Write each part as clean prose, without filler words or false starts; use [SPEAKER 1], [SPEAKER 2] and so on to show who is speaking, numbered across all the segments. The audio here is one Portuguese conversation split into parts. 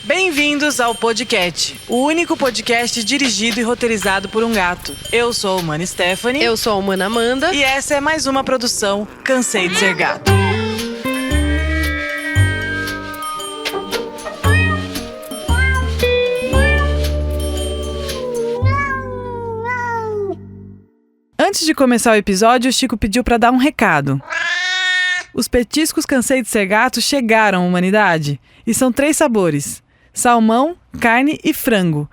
[SPEAKER 1] Bem-vindos ao Podcast, o único podcast dirigido e roteirizado por um gato. Eu sou a humana Stephanie.
[SPEAKER 2] Eu sou a humana Amanda.
[SPEAKER 1] E essa é mais uma produção Cansei de Ser Gato. Antes de começar o episódio, o Chico pediu para dar um recado. Os petiscos Cansei de Ser Gato chegaram à humanidade e são 3 sabores: salmão, carne e frango.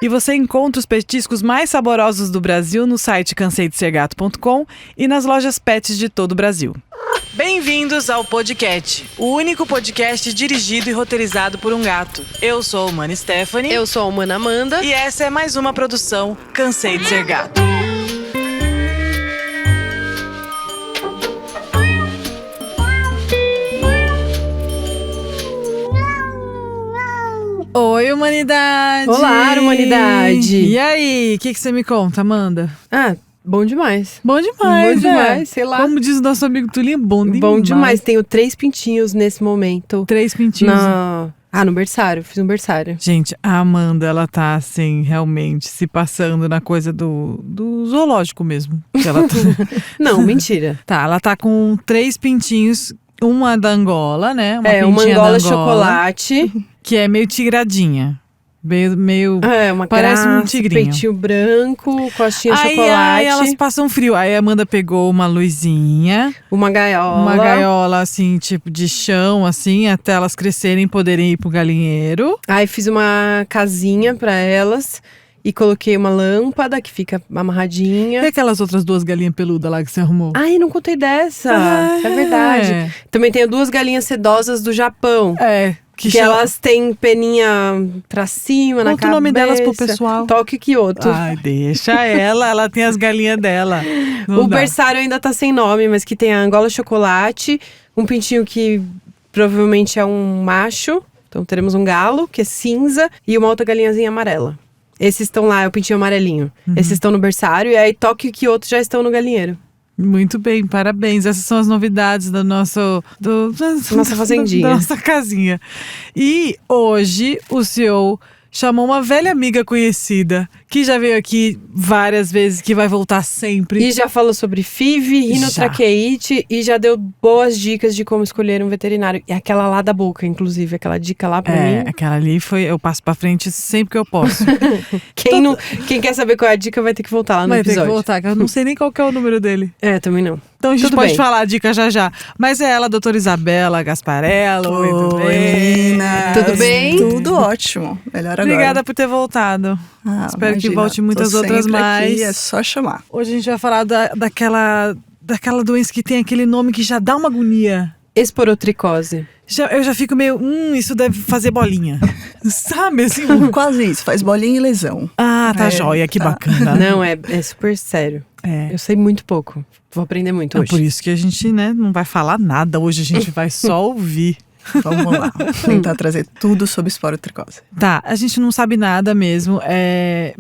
[SPEAKER 1] E você encontra os petiscos mais saborosos do Brasil no site canseidesergato.com e nas lojas pets de todo o Brasil. Bem-vindos ao Podcast, o único podcast dirigido e roteirizado por um gato. Eu sou a humana Stephanie.
[SPEAKER 2] Eu sou a humana Amanda.
[SPEAKER 1] E essa é mais uma produção Cansei de Ser Gato. Oi, humanidade!
[SPEAKER 2] Olá, humanidade!
[SPEAKER 1] E aí, o que você me conta, Amanda?
[SPEAKER 2] Bom demais.
[SPEAKER 1] Bom demais,
[SPEAKER 2] Bom demais, sei lá.
[SPEAKER 1] Como diz o nosso amigo Tulinho, bom demais.
[SPEAKER 2] Bom demais. Tenho 3 pintinhos nesse momento.
[SPEAKER 1] 3 pintinhos?
[SPEAKER 2] No berçário. Fiz um berçário.
[SPEAKER 1] Gente, a Amanda, ela tá, assim, realmente se passando na coisa do zoológico mesmo. Que ela tá...
[SPEAKER 2] Não, mentira.
[SPEAKER 1] Tá, ela tá com 3 pintinhos, uma da Angola, né?
[SPEAKER 2] Uma Angola chocolate.
[SPEAKER 1] Que é meio tigradinha. Meio
[SPEAKER 2] uma
[SPEAKER 1] parece
[SPEAKER 2] graça,
[SPEAKER 1] um tigrinho.
[SPEAKER 2] Peitinho branco, costinha chocolate.
[SPEAKER 1] Aí elas passam frio. Aí a Amanda pegou uma luzinha.
[SPEAKER 2] Uma gaiola.
[SPEAKER 1] Uma gaiola, assim, tipo de chão, assim, até elas crescerem e poderem ir pro galinheiro.
[SPEAKER 2] Aí fiz uma casinha pra elas. E coloquei uma lâmpada que fica amarradinha.
[SPEAKER 1] E aquelas outras 2 galinhas peludas lá que você arrumou?
[SPEAKER 2] Ai, não contei dessa. É verdade. Também tenho 2 galinhas sedosas do Japão. Que elas têm peninha pra cima, na cabeça.
[SPEAKER 1] Conta o nome delas pro pessoal.
[SPEAKER 2] Toque Kyoto.
[SPEAKER 1] Ai, deixa ela tem as galinhas dela.
[SPEAKER 2] O berçário ainda tá sem nome, mas que tem a Angola chocolate, um pintinho que provavelmente é um macho. Então teremos um galo, que é cinza, e uma outra galinhazinha amarela. Esses estão lá, é o pintinho amarelinho. Esses estão no berçário, e aí Tóquio e Kyoto já estão no galinheiro.
[SPEAKER 1] Muito bem, parabéns. Essas são as novidades da nossa
[SPEAKER 2] fazendinha.
[SPEAKER 1] Da nossa casinha. E hoje o CEO chamou uma velha amiga conhecida, que já veio aqui várias vezes, que vai voltar sempre.
[SPEAKER 2] E já falou sobre FIV, rinotraqueite, e já deu boas dicas de como escolher um veterinário. E aquela lá da boca, inclusive, aquela dica lá pra mim.
[SPEAKER 1] Aquela ali eu passo pra frente sempre que eu posso.
[SPEAKER 2] Quem quer saber qual é a dica vai ter que voltar lá no episódio.
[SPEAKER 1] Vai ter que voltar, que eu não sei nem qual que é o número dele.
[SPEAKER 2] Também não.
[SPEAKER 1] Então a gente
[SPEAKER 2] Tudo
[SPEAKER 1] pode
[SPEAKER 2] bem.
[SPEAKER 1] falar a dica já. Mas é ela, a doutora Isabela Gasparello.
[SPEAKER 3] Oi, meninas.
[SPEAKER 2] Tudo bem?
[SPEAKER 3] Tudo ótimo. Melhor agora.
[SPEAKER 1] Obrigada por ter voltado. Espero
[SPEAKER 3] imagina,
[SPEAKER 1] que volte muitas outras mais.
[SPEAKER 3] Aqui, é só chamar.
[SPEAKER 1] Hoje a gente vai falar daquela doença que tem aquele nome que já dá uma agonia.
[SPEAKER 2] Esporotricose.
[SPEAKER 1] Eu já fico meio, isso deve fazer bolinha. Sabe, assim?
[SPEAKER 3] Quase isso, faz bolinha e lesão.
[SPEAKER 1] Tá joia, que bacana.
[SPEAKER 2] Não, é super sério. Eu sei muito pouco. Vou aprender muito hoje.
[SPEAKER 1] Por isso que a gente, não vai falar nada. Hoje a gente vai só ouvir.
[SPEAKER 3] Vamos lá, tentar trazer tudo sobre esporotricose.
[SPEAKER 1] Tá, a gente não sabe nada mesmo,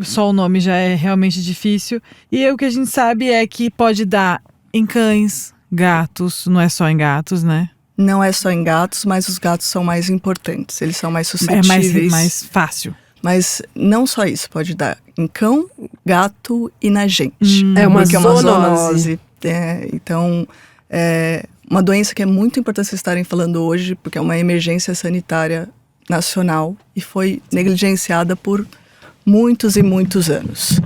[SPEAKER 1] só o nome já é realmente difícil. E o que a gente sabe é que pode dar em cães, gatos, não é só em gatos, né?
[SPEAKER 3] Não é só em gatos, mas os gatos são mais importantes, eles são mais suscetíveis.
[SPEAKER 1] É mais fácil.
[SPEAKER 3] Mas não só isso, pode dar em cão, gato e na gente.
[SPEAKER 2] É uma
[SPEAKER 3] zoonose. Então, uma doença que é muito importante vocês estarem falando hoje, porque é uma emergência sanitária nacional e foi negligenciada por muitos e muitos anos.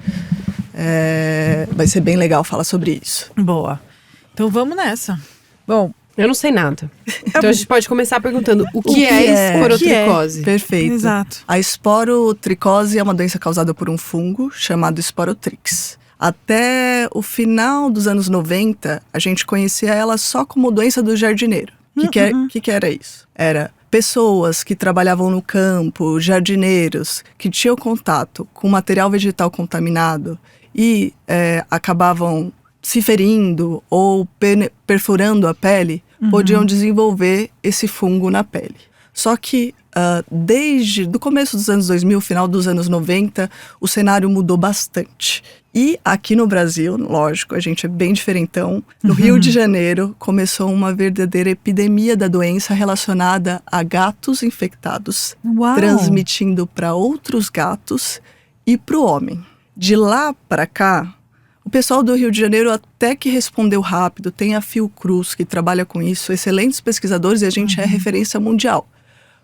[SPEAKER 3] Vai ser bem legal falar sobre isso.
[SPEAKER 1] Boa. Então vamos nessa. Bom,
[SPEAKER 2] eu não sei nada. Então a gente pode começar perguntando o que é esporotricose?
[SPEAKER 3] Perfeito.
[SPEAKER 1] Exato.
[SPEAKER 3] A esporotricose é uma doença causada por um fungo chamado Sporotrix. Até o final dos anos 90, a gente conhecia ela só como doença do jardineiro. Que era isso? Era pessoas que trabalhavam no campo, jardineiros, que tinham contato com material vegetal contaminado e acabavam se ferindo ou perfurando a pele, podiam desenvolver esse fungo na pele. Só que desde o começo dos anos 2000, final dos anos 90, o cenário mudou bastante. E aqui no Brasil, lógico, a gente é bem diferentão. No Rio de Janeiro, começou uma verdadeira epidemia da doença relacionada a gatos infectados,
[SPEAKER 1] Uau.
[SPEAKER 3] transmitindo para outros gatos e para o homem. De lá para cá, o pessoal do Rio de Janeiro até que respondeu rápido. Tem a Fiocruz, que trabalha com isso, excelentes pesquisadores, e a gente é referência mundial.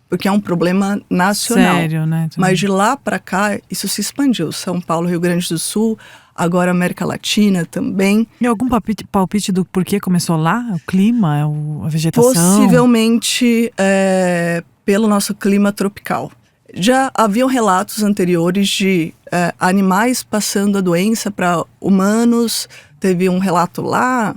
[SPEAKER 3] Porque é um problema nacional.
[SPEAKER 1] Sério, né?
[SPEAKER 3] Mas de lá para cá, isso se expandiu. São Paulo, Rio Grande do Sul, agora América Latina também.
[SPEAKER 1] E algum palpite do porquê começou lá? O clima, a vegetação?
[SPEAKER 3] Possivelmente pelo nosso clima tropical. Já haviam relatos anteriores de animais passando a doença para humanos. Teve um relato lá,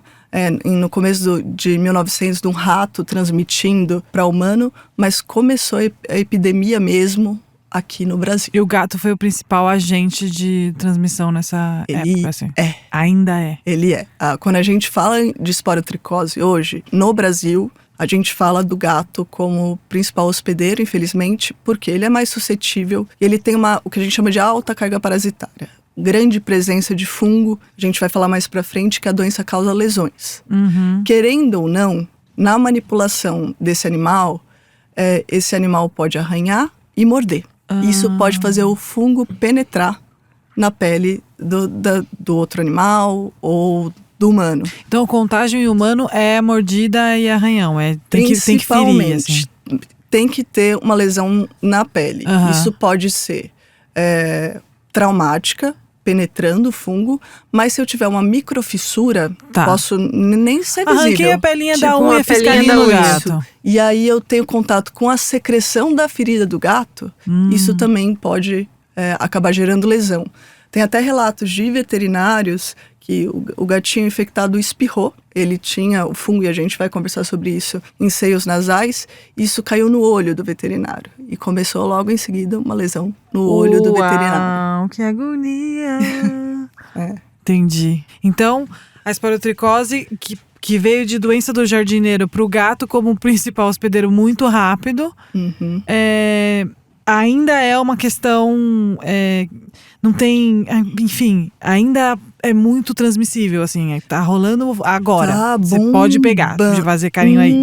[SPEAKER 3] no começo de 1900, de um rato transmitindo para humano, mas começou a epidemia mesmo aqui no Brasil.
[SPEAKER 1] E o gato foi o principal agente de transmissão nessa época, assim? Ainda é.
[SPEAKER 3] Ele é. Quando a gente fala de esporotricose hoje, no Brasil, a gente fala do gato como principal hospedeiro, infelizmente, porque ele é mais suscetível. Ele tem o que a gente chama de alta carga parasitária. Grande presença de fungo, a gente vai falar mais pra frente que a doença causa lesões. Querendo ou não, na manipulação desse animal, esse animal pode arranhar e morder. Isso pode fazer o fungo penetrar na pele do outro animal ou do humano.
[SPEAKER 1] Então o contágio em humano é mordida e arranhão, tem que ferir, assim.
[SPEAKER 3] Tem que ter uma lesão na pele. Isso pode ser traumática, penetrando o fungo, mas se eu tiver uma microfissura, posso nem ser visível.
[SPEAKER 1] Arranquei a pelinha da
[SPEAKER 2] Tipo
[SPEAKER 1] unha
[SPEAKER 2] uma
[SPEAKER 1] e fiz
[SPEAKER 2] pelinha
[SPEAKER 1] carinho
[SPEAKER 2] da
[SPEAKER 1] no
[SPEAKER 2] unha.
[SPEAKER 1] gato.
[SPEAKER 3] E aí eu tenho contato com a secreção da ferida do gato, isso também pode acabar gerando lesão. Tem até relatos de veterinários que o gatinho infectado espirrou, ele tinha o fungo, e a gente vai conversar sobre isso, em seios nasais, isso caiu no olho do veterinário. E começou logo em seguida uma lesão no olho do veterinário.
[SPEAKER 1] Que agonia! Entendi. Então, a esporotricose, que veio de doença do jardineiro para o gato como principal hospedeiro muito rápido, ainda é uma questão, não tem, enfim, ainda é muito transmissível, assim, tá rolando agora. Você pode pegar, de fazer carinho aí.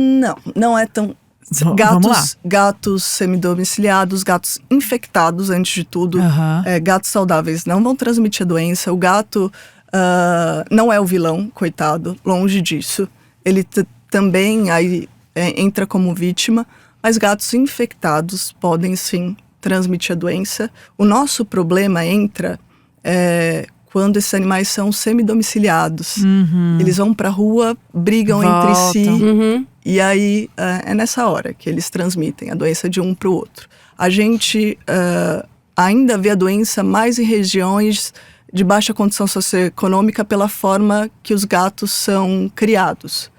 [SPEAKER 3] Não é tão...
[SPEAKER 1] Vamos lá.
[SPEAKER 3] Gatos semidomiciliados, gatos infectados, antes de tudo. Gatos saudáveis não vão transmitir a doença. O gato não é o vilão, coitado, longe disso. Ele também aí entra como vítima, mas gatos infectados podem sim transmitir a doença. O nosso problema entra quando esses animais são semidomiciliados. Eles vão pra rua, brigam entre si. E aí é nessa hora que eles transmitem a doença de um pro outro. A gente ainda vê a doença mais em regiões de baixa condição socioeconômica pela forma que os gatos são criados.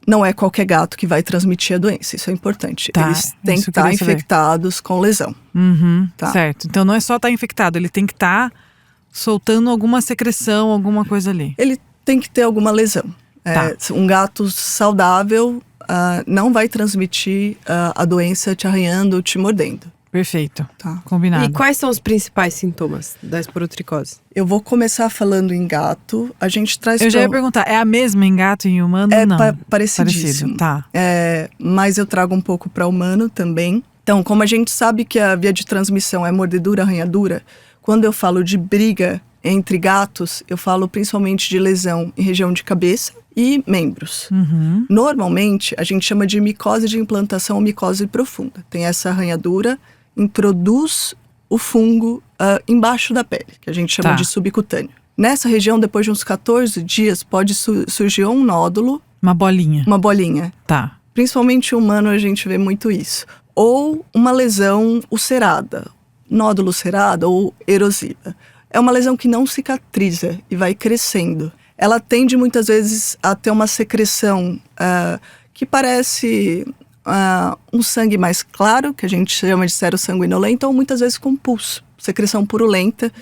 [SPEAKER 3] Não é qualquer gato que vai transmitir a doença, isso é importante. Eles têm que estar infectados com lesão.
[SPEAKER 1] Certo, então não é só estar infectado, ele tem que estar soltando alguma secreção, alguma coisa ali.
[SPEAKER 3] Ele tem que ter alguma lesão. Um gato saudável não vai transmitir a doença te arranhando ou te mordendo.
[SPEAKER 1] Perfeito, combinado.
[SPEAKER 2] E quais são os principais sintomas da esporotricose?
[SPEAKER 3] Eu vou começar falando em gato. A gente traz...
[SPEAKER 1] Eu já ia perguntar, é a mesma em gato e em humano? Não.
[SPEAKER 3] Parecidíssimo.
[SPEAKER 1] Tá.
[SPEAKER 3] Mas eu trago um pouco para humano também. Então, como a gente sabe que a via de transmissão é mordedura, arranhadura, quando eu falo de briga entre gatos, eu falo principalmente de lesão em região de cabeça e membros. Normalmente, a gente chama de micose de implantação ou micose profunda. Tem essa arranhadura, introduz o fungo embaixo da pele, que a gente chama de subcutâneo. Nessa região, depois de uns 14 dias, pode surgir um nódulo.
[SPEAKER 1] Uma bolinha.
[SPEAKER 3] Uma bolinha.
[SPEAKER 1] Tá.
[SPEAKER 3] Principalmente humano, a gente vê muito isso. Ou uma lesão ulcerada, nódulo ulcerado ou erosiva. É uma lesão que não cicatriza e vai crescendo. Ela tende muitas vezes a ter uma secreção que parece um sangue mais claro, que a gente chama de serossanguinolento, ou muitas vezes com pulso, secreção purulenta,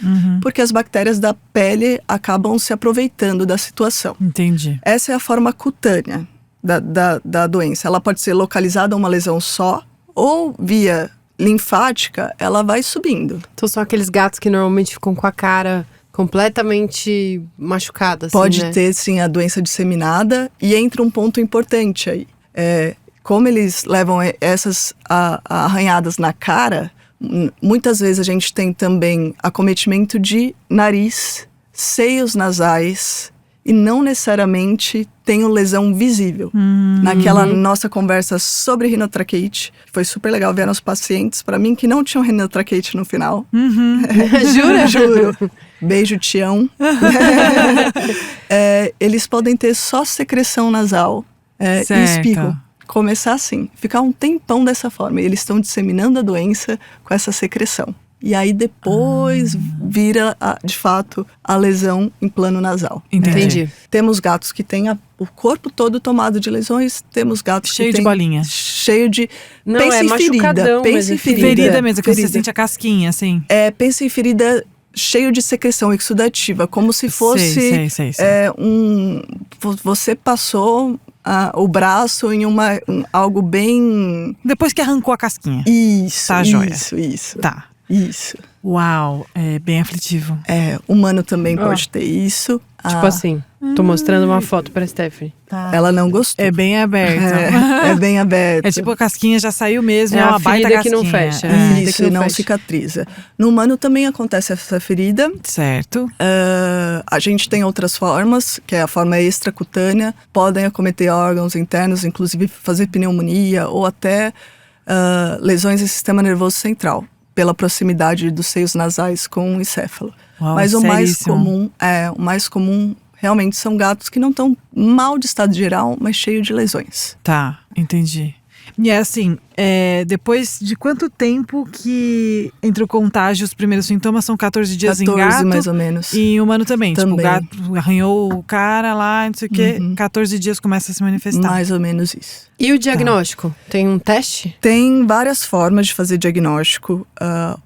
[SPEAKER 3] porque as bactérias da pele acabam se aproveitando da situação.
[SPEAKER 1] Entendi.
[SPEAKER 3] Essa é a forma cutânea da doença. Ela pode ser localizada a uma lesão só, ou via linfática, ela vai subindo.
[SPEAKER 2] Então são aqueles gatos que normalmente ficam com a cara completamente machucada, assim,
[SPEAKER 3] Pode
[SPEAKER 2] né?
[SPEAKER 3] ter, sim, a doença disseminada. E entra um ponto importante aí. Como eles levam essas arranhadas na cara, muitas vezes a gente tem também acometimento de nariz, seios nasais, e não necessariamente tem lesão visível. Naquela nossa conversa sobre rinotraqueite, foi super legal ver os pacientes, para mim, que não tinham rinotraqueite no final.
[SPEAKER 2] Jura?
[SPEAKER 3] Juro. Beijo, Tião. Eles podem ter só secreção nasal e espirro. Começar assim, ficar um tempão dessa forma. E eles estão disseminando a doença com essa secreção. E aí depois vira, de fato, a lesão em plano nasal.
[SPEAKER 2] Entendi.
[SPEAKER 3] Temos gatos que têm o corpo todo tomado de lesões, temos gatos
[SPEAKER 1] Cheio
[SPEAKER 3] que
[SPEAKER 1] de
[SPEAKER 3] têm
[SPEAKER 1] bolinha.
[SPEAKER 3] Cheio de...
[SPEAKER 2] Não,
[SPEAKER 3] pensa em ferida. Pensa em ferida.
[SPEAKER 1] Ferida mesmo, que você sente a casquinha, assim.
[SPEAKER 3] Pensa em ferida cheio de secreção exudativa, como se fosse
[SPEAKER 1] Sei.
[SPEAKER 3] Você passou o braço em algo bem...
[SPEAKER 1] Depois que arrancou a casquinha.
[SPEAKER 3] Isso,
[SPEAKER 1] Tá, joia.
[SPEAKER 3] Isso.
[SPEAKER 1] Tá.
[SPEAKER 3] Isso.
[SPEAKER 1] Uau, é bem aflitivo.
[SPEAKER 3] Humano também pode ter isso.
[SPEAKER 2] Tipo assim, tô mostrando uma foto pra Stephanie.
[SPEAKER 1] Tá.
[SPEAKER 3] Ela não gostou.
[SPEAKER 1] É bem aberto.
[SPEAKER 3] É bem aberto.
[SPEAKER 1] É tipo a casquinha já saiu mesmo,
[SPEAKER 2] É
[SPEAKER 1] é
[SPEAKER 2] a
[SPEAKER 1] uma baita
[SPEAKER 2] ferida que
[SPEAKER 1] casquinha.
[SPEAKER 2] não fecha.
[SPEAKER 1] É.
[SPEAKER 3] Isso, e não cicatriza. No humano também acontece essa ferida.
[SPEAKER 1] Certo.
[SPEAKER 3] A gente tem outras formas, que é a forma extracutânea. Podem acometer órgãos internos, inclusive fazer pneumonia ou até lesões do sistema nervoso central, pela proximidade dos seios nasais com o encéfalo.
[SPEAKER 1] Uau,
[SPEAKER 3] Mas o
[SPEAKER 1] seríssimo.
[SPEAKER 3] mais comum realmente são gatos que não estão mal de estado geral, mas cheio de lesões.
[SPEAKER 1] Tá, entendi. E é assim, depois de quanto tempo que entre o contágio e os primeiros sintomas são 14 dias
[SPEAKER 3] 14,
[SPEAKER 1] em gato?
[SPEAKER 3] mais ou menos.
[SPEAKER 1] E em humano também. Tipo, o
[SPEAKER 3] Também.
[SPEAKER 1] gato arranhou o cara lá, não sei o quê. 14 dias começa a se manifestar.
[SPEAKER 3] Mais ou menos isso.
[SPEAKER 2] E o diagnóstico? Tem um teste?
[SPEAKER 3] Tem várias formas de fazer diagnóstico.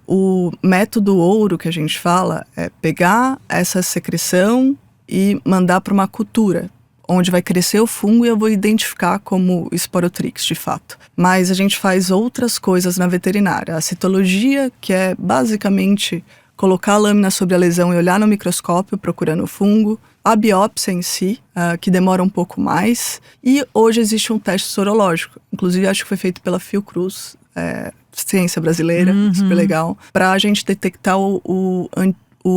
[SPEAKER 3] O método ouro que a gente fala é pegar essa secreção e mandar para uma cultura, onde vai crescer o fungo e eu vou identificar como Sporotrix, de fato. Mas a gente faz outras coisas na veterinária. A citologia, que é basicamente colocar a lâmina sobre a lesão e olhar no microscópio procurando o fungo. A biópsia em si, que demora um pouco mais. E hoje existe um teste sorológico. Inclusive, acho que foi feito pela Fiocruz, ciência brasileira, super legal, para a gente detectar o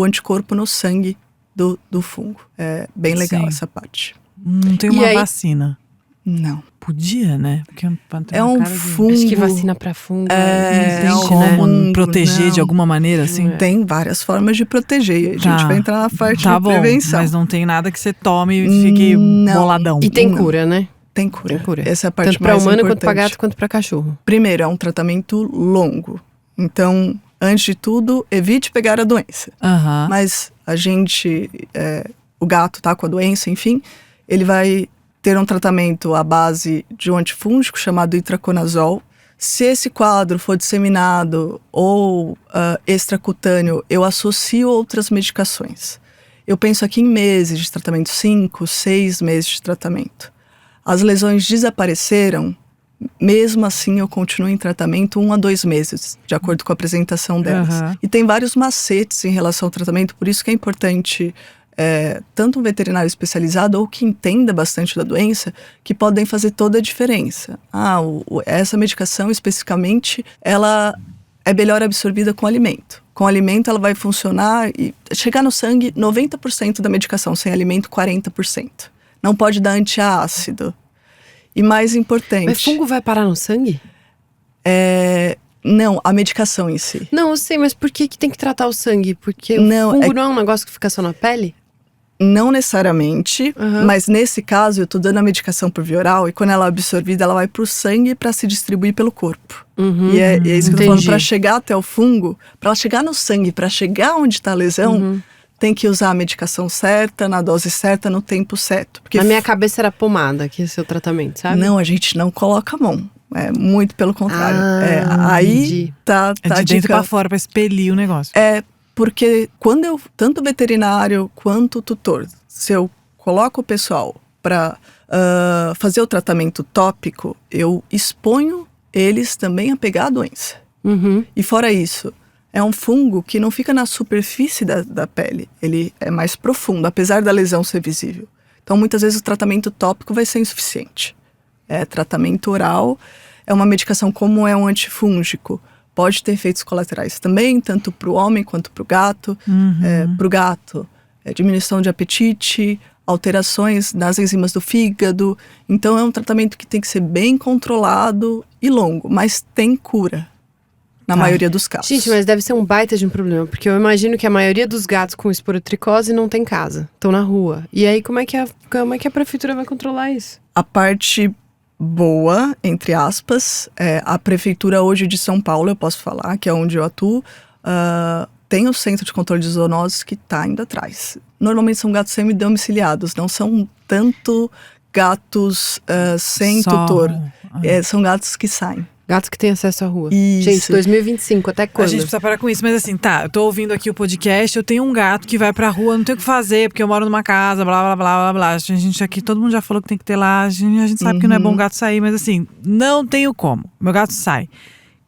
[SPEAKER 3] anticorpo no sangue do fungo. É bem legal essa parte.
[SPEAKER 1] Não tem
[SPEAKER 2] E
[SPEAKER 1] uma
[SPEAKER 2] aí?
[SPEAKER 1] vacina.
[SPEAKER 3] Não.
[SPEAKER 1] Podia, né? Porque
[SPEAKER 3] É um fungo.
[SPEAKER 2] Acho que vacina pra fungo
[SPEAKER 3] É,
[SPEAKER 2] não existe,
[SPEAKER 1] como
[SPEAKER 2] né?
[SPEAKER 3] fungo,
[SPEAKER 1] proteger
[SPEAKER 3] não.
[SPEAKER 1] de alguma maneira, assim.
[SPEAKER 3] Tem várias formas de proteger. E a gente vai entrar na parte
[SPEAKER 1] Tá
[SPEAKER 3] de
[SPEAKER 1] bom,
[SPEAKER 3] prevenção.
[SPEAKER 1] mas não tem nada que você tome e fique
[SPEAKER 3] Não.
[SPEAKER 1] boladão.
[SPEAKER 2] E tem
[SPEAKER 3] Não.
[SPEAKER 2] cura, né?
[SPEAKER 3] Tem cura.
[SPEAKER 2] Tem cura.
[SPEAKER 3] Essa é a parte
[SPEAKER 2] Tanto pra
[SPEAKER 3] mais
[SPEAKER 2] humano,
[SPEAKER 3] importante.
[SPEAKER 2] quanto pra gato, quanto pra cachorro.
[SPEAKER 3] Primeiro, é um tratamento longo. Então, antes de tudo, evite pegar a doença.
[SPEAKER 1] Aham.
[SPEAKER 3] Mas a gente, o gato tá com a doença, enfim, ele vai ter um tratamento à base de um antifúngico chamado itraconazol. Se esse quadro for disseminado ou extracutâneo, eu associo outras medicações. Eu penso aqui em meses de tratamento, 5, 6 meses de tratamento. As lesões desapareceram, mesmo assim eu continuo em tratamento 1 a 2 meses, de acordo com a apresentação delas.
[SPEAKER 1] Aham.
[SPEAKER 3] E tem vários macetes em relação ao tratamento, por isso que é importante tanto um veterinário especializado ou que entenda bastante da doença, que podem fazer toda a diferença. Essa medicação especificamente, ela é melhor absorvida com alimento. Com alimento ela vai funcionar e chegar no sangue 90% da medicação, sem alimento 40%. Não pode dar antiácido. E mais importante...
[SPEAKER 2] Mas fungo vai parar no sangue?
[SPEAKER 3] Não, a medicação em si.
[SPEAKER 2] Não, eu sei, mas por que tem que tratar o sangue? Porque
[SPEAKER 3] Não,
[SPEAKER 2] o fungo não é um negócio que fica só na pele?
[SPEAKER 3] Não necessariamente, mas nesse caso eu tô dando a medicação por via oral e quando ela é absorvida, ela vai pro sangue para se distribuir pelo corpo. E é isso que eu tô falando, para chegar até o fungo, para ela chegar no sangue, para chegar onde tá a lesão, tem que usar a medicação certa, na dose certa, no tempo certo. Porque
[SPEAKER 2] Na minha cabeça era pomada, que é o seu tratamento, sabe?
[SPEAKER 3] não, a gente não coloca a mão. Muito pelo contrário. Aí
[SPEAKER 2] entendi.
[SPEAKER 3] tá
[SPEAKER 1] É de
[SPEAKER 3] a
[SPEAKER 1] dentro
[SPEAKER 3] dica.
[SPEAKER 1] pra fora, pra expelir o negócio.
[SPEAKER 3] Porque quando eu, tanto o veterinário quanto o tutor, se eu coloco o pessoal para fazer o tratamento tópico, eu exponho eles também a pegar a doença. E fora isso, é um fungo que não fica na superfície da pele. Ele é mais profundo, apesar da lesão ser visível. Então, muitas vezes, o tratamento tópico vai ser insuficiente. Tratamento oral é uma medicação como é um antifúngico. Pode ter efeitos colaterais também, tanto para o homem quanto para o gato. Para o gato, diminuição de apetite, alterações nas enzimas do fígado. Então, é um tratamento que tem que ser bem controlado e longo, mas tem cura. Na maioria dos casos.
[SPEAKER 2] Gente, mas deve ser um baita de um problema. Porque eu imagino que a maioria dos gatos com esporotricose não tem casa. Estão na rua. E aí, como é que a prefeitura vai controlar isso?
[SPEAKER 3] A parte boa, entre aspas, a prefeitura hoje de São Paulo, eu posso falar, que é onde eu atuo, tem o Centro de Controle de Zoonoses que está indo atrás. Normalmente são gatos semi-domiciliados, não são tanto gatos sem tutor. São gatos que saem.
[SPEAKER 2] Gatos que têm acesso à rua.
[SPEAKER 3] Isso.
[SPEAKER 2] Gente, 2025, até quando?
[SPEAKER 1] A gente precisa parar com isso, mas assim, eu tô ouvindo aqui o podcast, eu tenho um gato que vai pra rua, não tem o que fazer, porque eu moro numa casa, blá, blá, blá, blá, blá. A gente aqui, todo mundo já falou que tem que ter lá, a gente sabe que não é bom o gato sair, mas assim, não tenho como. Meu gato sai.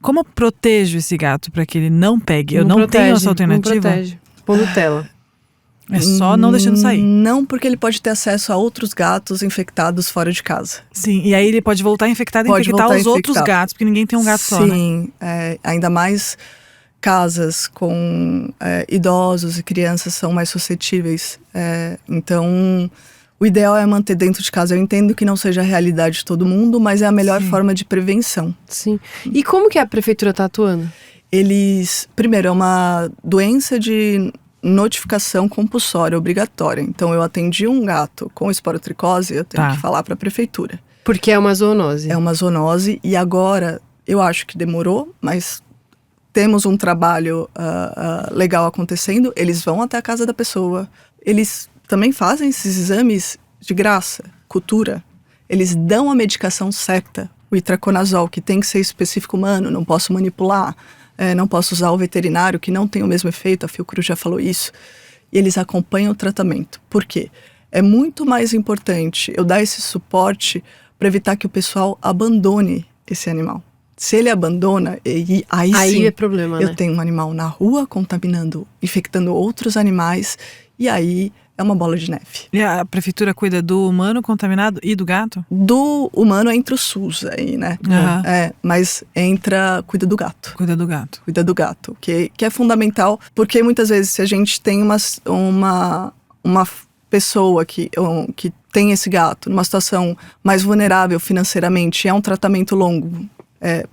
[SPEAKER 1] Como eu protejo esse gato pra que ele não pegue? Eu não tenho essa alternativa?
[SPEAKER 2] Não protege. Põe Nutella.
[SPEAKER 1] É só não deixando sair.
[SPEAKER 3] Não, porque ele pode ter acesso a outros gatos infectados fora de casa.
[SPEAKER 1] Sim, e aí ele pode voltar infectado e infectar os outros gatos, porque ninguém tem um gato só, né?
[SPEAKER 3] Sim, ainda mais casas com idosos e crianças são mais suscetíveis. Então, o ideal é manter dentro de casa. Eu entendo que não seja a realidade de todo mundo, mas é a melhor forma de prevenção.
[SPEAKER 2] Sim. E como que a prefeitura está atuando?
[SPEAKER 3] Primeiro, é uma doença de notificação compulsória, obrigatória. Então, eu atendi um gato com esporotricose, eu tenho que falar para a prefeitura.
[SPEAKER 2] Porque é uma zoonose.
[SPEAKER 3] É uma zoonose e agora, eu acho que demorou, mas temos um trabalho legal acontecendo. Eles vão até a casa da pessoa. Eles também fazem esses exames de graça, cultura. Eles dão a medicação certa, o itraconazol, que tem que ser específico humano, não posso manipular. Não posso usar o veterinário, que não tem o mesmo efeito, a Fiocruz já falou isso. E eles acompanham o tratamento. Por quê? É muito mais importante eu dar esse suporte para evitar que o pessoal abandone esse animal. Se ele abandona, aí sim,
[SPEAKER 2] é problema, né?
[SPEAKER 3] Eu tenho um animal na rua contaminando, infectando outros animais, e aí é uma bola de neve.
[SPEAKER 1] E a prefeitura cuida do humano contaminado e do gato?
[SPEAKER 3] Do humano entra o SUS aí, né? Mas cuida do gato.
[SPEAKER 1] Cuida do gato.
[SPEAKER 3] Cuida do gato, que é fundamental, porque muitas vezes se a gente tem uma pessoa que tem esse gato numa situação mais vulnerável financeiramente, é um tratamento longo,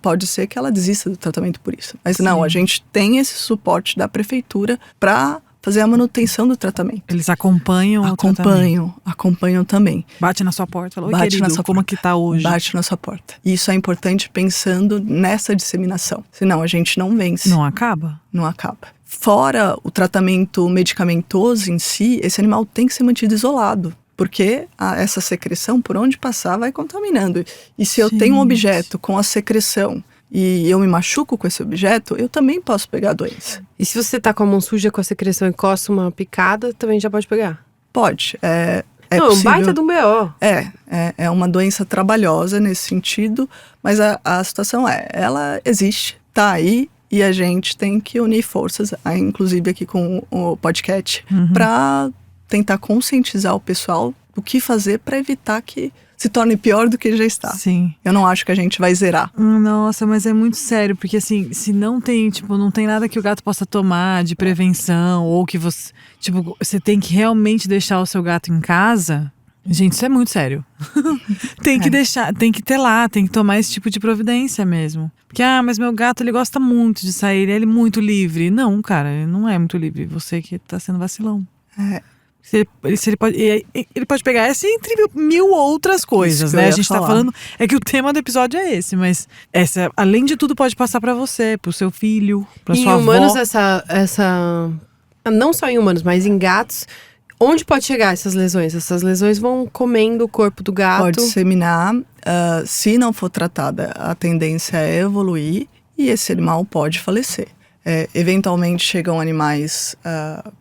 [SPEAKER 3] pode ser que ela desista do tratamento por isso. Mas não, a gente tem esse suporte da prefeitura para fazer a manutenção do tratamento.
[SPEAKER 1] Eles acompanham o tratamento?
[SPEAKER 3] Acompanham também.
[SPEAKER 1] Bate na sua porta, fala, oi querido, como que tá hoje?
[SPEAKER 3] Bate na sua porta. E isso é importante pensando nessa disseminação. Senão a gente não vence.
[SPEAKER 1] Não acaba?
[SPEAKER 3] Não acaba. Fora o tratamento medicamentoso em si, esse animal tem que ser mantido isolado. Porque essa secreção, por onde passar, vai contaminando. E se eu tenho um objeto com a secreção e eu me machuco com esse objeto, eu também posso pegar a doença.
[SPEAKER 2] E se você tá com a mão suja com a secreção e coça uma picada, também já pode pegar?
[SPEAKER 3] Pode. É
[SPEAKER 2] não,
[SPEAKER 3] possível.
[SPEAKER 2] Baita do BO.
[SPEAKER 3] É uma doença trabalhosa nesse sentido, mas a situação ela existe, tá aí, e a gente tem que unir forças, inclusive aqui com o podcast, para tentar conscientizar o pessoal do que fazer para evitar que se torne pior do que já está.
[SPEAKER 1] Sim.
[SPEAKER 3] Eu não acho que a gente vai zerar.
[SPEAKER 1] Nossa, mas é muito sério, porque assim, se não tem, não tem nada que o gato possa tomar de prevenção, ou que você tem que realmente deixar o seu gato em casa, gente, isso é muito sério. Tem que deixar, tem que ter lá, tem que tomar esse tipo de providência mesmo. Porque, mas meu gato, ele gosta muito de sair, ele é muito livre. Não, cara, ele não é muito livre, você que tá sendo vacilão. Ele pode pegar essa entre mil outras coisas, né? A gente tá falando, que o tema do episódio é esse, mas essa, além de tudo, pode passar pra você, pro seu filho, pra sua avó.
[SPEAKER 2] Em humanos, não só em humanos, mas em gatos, onde pode chegar essas lesões? Essas lesões vão comendo o corpo do gato?
[SPEAKER 3] Pode disseminar, se não for tratada, a tendência é evoluir e esse animal pode falecer. Eventualmente chegam animais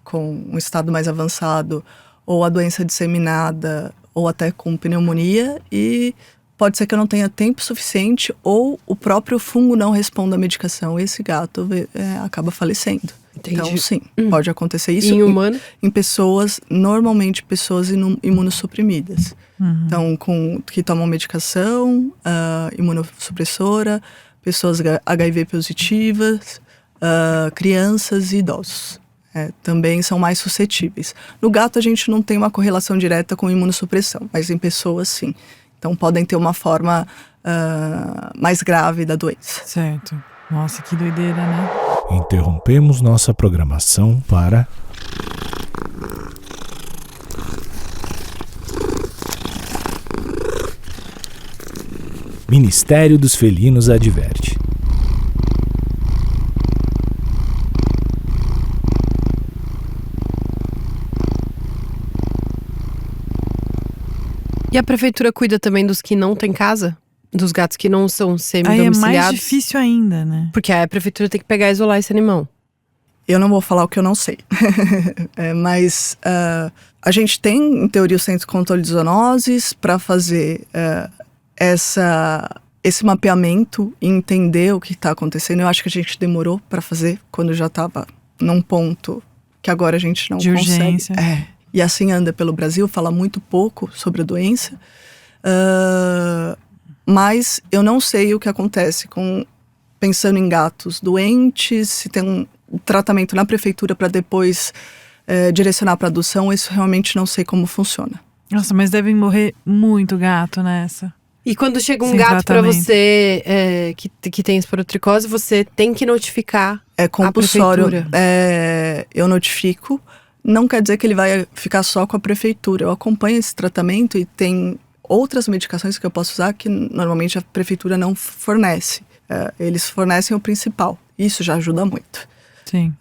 [SPEAKER 3] com um estado mais avançado, ou a doença disseminada, ou até com pneumonia, e pode ser que eu não tenha tempo suficiente ou o próprio fungo não responda à medicação e esse gato acaba falecendo.
[SPEAKER 2] Entendi.
[SPEAKER 3] Então, sim, pode acontecer isso.
[SPEAKER 2] Em humano?
[SPEAKER 3] Em pessoas, normalmente pessoas imunossuprimidas. Então, que tomam medicação, imunossupressora, pessoas HIV positivas, crianças e idosos. Também são mais suscetíveis. No gato, a gente não tem uma correlação direta com imunossupressão, mas em pessoas, sim. Então, podem ter uma forma mais grave da doença.
[SPEAKER 1] Certo. Nossa, que doideira, né?
[SPEAKER 4] Interrompemos nossa programação para... Ministério dos Felinos adverte.
[SPEAKER 2] E a prefeitura cuida também dos que não têm casa? Dos gatos que não são
[SPEAKER 1] Aí é
[SPEAKER 2] semi-domiciliados?
[SPEAKER 1] mais difícil ainda, né?
[SPEAKER 2] Porque aí a prefeitura tem que pegar e isolar esse animal.
[SPEAKER 3] Eu não vou falar o que eu não sei. Mas a gente tem, em teoria, o Centro de Controle de Zoonoses para fazer esse mapeamento e entender o que está acontecendo. Eu acho que a gente demorou para fazer quando já estava num ponto que agora a gente não
[SPEAKER 1] de
[SPEAKER 3] consegue.
[SPEAKER 1] urgência.
[SPEAKER 3] E assim anda pelo Brasil, fala muito pouco sobre a doença. Mas eu não sei o que acontece pensando em gatos doentes, se tem um tratamento na prefeitura para depois direcionar para adoção, isso realmente não sei como funciona.
[SPEAKER 1] Nossa, mas devem morrer muito gato nessa.
[SPEAKER 2] E quando chega um
[SPEAKER 1] Sem
[SPEAKER 2] gato pra
[SPEAKER 1] tratamento.
[SPEAKER 2] você que tem esporotricose, você tem que notificar
[SPEAKER 3] É compulsório.
[SPEAKER 2] a prefeitura.
[SPEAKER 3] Eu notifico. Não quer dizer que ele vai ficar só com a prefeitura. Eu acompanho esse tratamento e tem outras medicações que eu posso usar que normalmente a prefeitura não fornece. Eles fornecem o principal. Isso já ajuda muito.
[SPEAKER 1] Sim.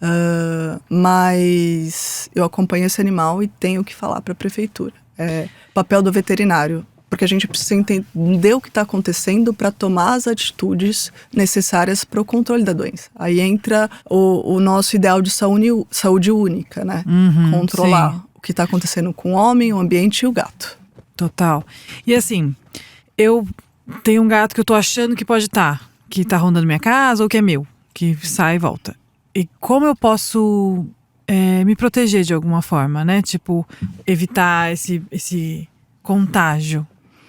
[SPEAKER 3] Mas eu acompanho esse animal e tenho que falar para a prefeitura. Papel do veterinário. Porque a gente precisa entender o que está acontecendo para tomar as atitudes necessárias para o controle da doença. Aí entra o nosso ideal de saúde única, né? Controlar o que está acontecendo com o homem, o ambiente e o gato.
[SPEAKER 1] Total. E assim, eu tenho um gato que eu tô achando que pode estar, que tá rondando minha casa ou que é meu, que sai e volta. E como eu posso me proteger de alguma forma, né? Tipo, evitar esse contágio.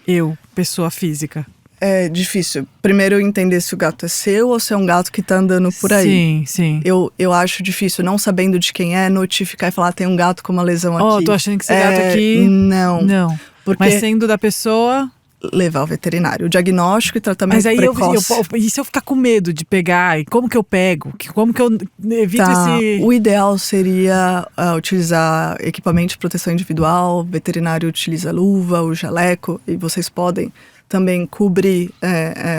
[SPEAKER 1] Eu, pessoa física.
[SPEAKER 3] É difícil. Primeiro entender se o gato é seu ou se é um gato que tá andando por aí.
[SPEAKER 1] Sim, sim.
[SPEAKER 3] Eu acho difícil, não sabendo de quem é, notificar e falar, tem um gato com uma lesão aqui.
[SPEAKER 1] Tô achando que esse gato aqui...
[SPEAKER 3] Não.
[SPEAKER 1] Não.
[SPEAKER 3] Porque
[SPEAKER 1] Mas sendo da pessoa...
[SPEAKER 3] levar ao veterinário. O diagnóstico e tratamento
[SPEAKER 1] Mas aí
[SPEAKER 3] precoce.
[SPEAKER 1] e se eu ficar com medo de pegar? E como que eu pego? Como que eu evito esse...
[SPEAKER 3] O ideal seria utilizar equipamento de proteção individual. O veterinário utiliza luva, o jaleco. E vocês podem também cobrir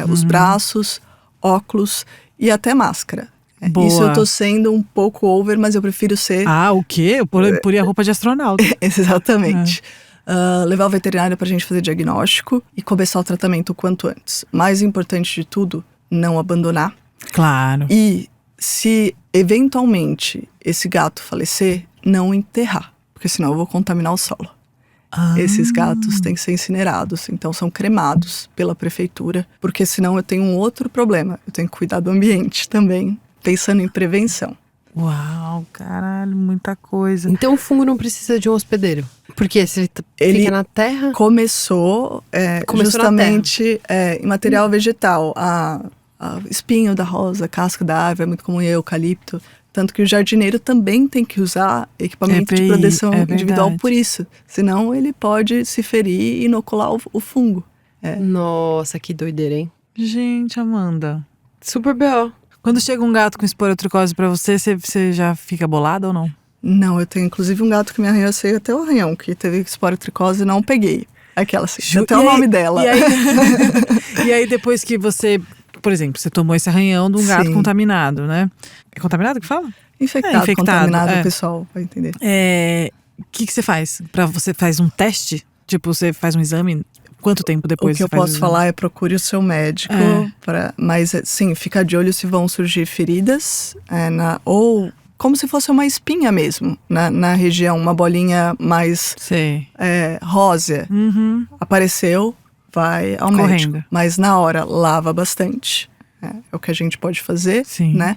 [SPEAKER 3] os braços, óculos e até máscara.
[SPEAKER 1] Boa.
[SPEAKER 3] Isso eu tô sendo um pouco over, mas eu prefiro ser...
[SPEAKER 1] O quê? Eu poria roupa de astronauta.
[SPEAKER 3] Exatamente. Levar o veterinário pra gente fazer diagnóstico e começar o tratamento o quanto antes. Mais importante de tudo, não abandonar.
[SPEAKER 1] Claro.
[SPEAKER 3] E se eventualmente esse gato falecer, não enterrar. Porque senão eu vou contaminar o solo. Esses gatos têm que ser incinerados, então são cremados pela prefeitura. Porque senão eu tenho um outro problema. Eu tenho que cuidar do ambiente também, pensando em prevenção.
[SPEAKER 1] Uau, caralho, muita coisa.
[SPEAKER 2] Então o fungo não precisa de um hospedeiro. Porque se ele fica na terra...
[SPEAKER 3] Começou justamente em material vegetal. Espinho da rosa, casca da árvore, é muito comum, eucalipto. Tanto que o jardineiro também tem que usar equipamento de proteção individual por isso. Senão ele pode se ferir e inocular o fungo.
[SPEAKER 2] Nossa, que doideira, hein?
[SPEAKER 1] Gente, Amanda.
[SPEAKER 2] Super B.O.
[SPEAKER 1] Quando chega um gato com esporotricose pra você, você já fica bolada ou não?
[SPEAKER 3] Não, eu tenho inclusive um gato que me arranhou, sei até o arranhão, que teve esporotricose e não peguei. Aquela assim, até o nome dela.
[SPEAKER 1] E aí depois que você, por exemplo, você tomou esse arranhão de um gato contaminado, né? É contaminado que fala?
[SPEAKER 3] Infectado, contaminado, o pessoal vai entender.
[SPEAKER 1] O que você faz? Você faz um teste? Tipo, você faz um exame? Quanto tempo depois
[SPEAKER 3] o que eu posso falar é procure o seu médico. Mas sim, fica de olho se vão surgir feridas ou como se fosse uma espinha mesmo na região, uma bolinha mais rósea. Apareceu, vai ao
[SPEAKER 1] Correndo.
[SPEAKER 3] médico. Mas na hora, lava bastante. É o que a gente pode fazer,
[SPEAKER 1] Sim.
[SPEAKER 3] né?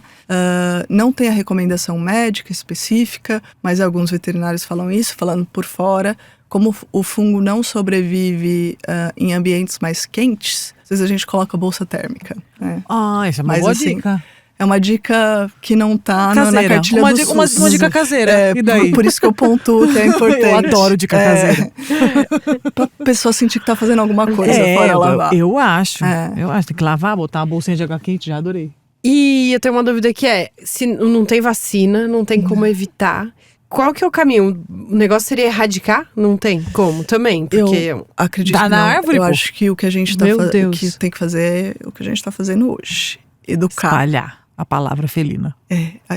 [SPEAKER 3] Não tem a recomendação médica específica, mas alguns veterinários falam isso, falando por fora. Como o fungo não sobrevive em ambientes mais quentes, às vezes a gente coloca bolsa térmica. Né?
[SPEAKER 1] Essa é uma
[SPEAKER 3] Mas,
[SPEAKER 1] boa
[SPEAKER 3] assim,
[SPEAKER 1] dica.
[SPEAKER 3] É uma dica que não tá na
[SPEAKER 1] Caseira.
[SPEAKER 3] cartilha
[SPEAKER 1] Uma
[SPEAKER 3] do
[SPEAKER 1] dica,
[SPEAKER 3] SUS.
[SPEAKER 1] uma dica caseira. E daí?
[SPEAKER 3] Por isso que eu pontuo que é importante.
[SPEAKER 1] Eu adoro dica caseira.
[SPEAKER 3] Pra pessoa sentir que tá fazendo alguma coisa fora lavar.
[SPEAKER 1] Eu acho.
[SPEAKER 3] É.
[SPEAKER 1] Eu acho. Tem que lavar, botar uma bolsinha de água quente, já adorei.
[SPEAKER 2] E eu tenho uma dúvida que se não tem vacina, não tem como evitar. Qual que é o caminho? O negócio seria erradicar? Não tem como também, porque...
[SPEAKER 3] Eu acredito
[SPEAKER 1] Dá
[SPEAKER 3] que
[SPEAKER 1] na
[SPEAKER 3] não.
[SPEAKER 1] árvore,
[SPEAKER 3] eu
[SPEAKER 1] pô.
[SPEAKER 3] acho que o que a gente tá
[SPEAKER 2] Meu Deus.
[SPEAKER 3] que tem que fazer é o que a gente tá fazendo hoje. Educar.
[SPEAKER 1] Espalhar a palavra felina.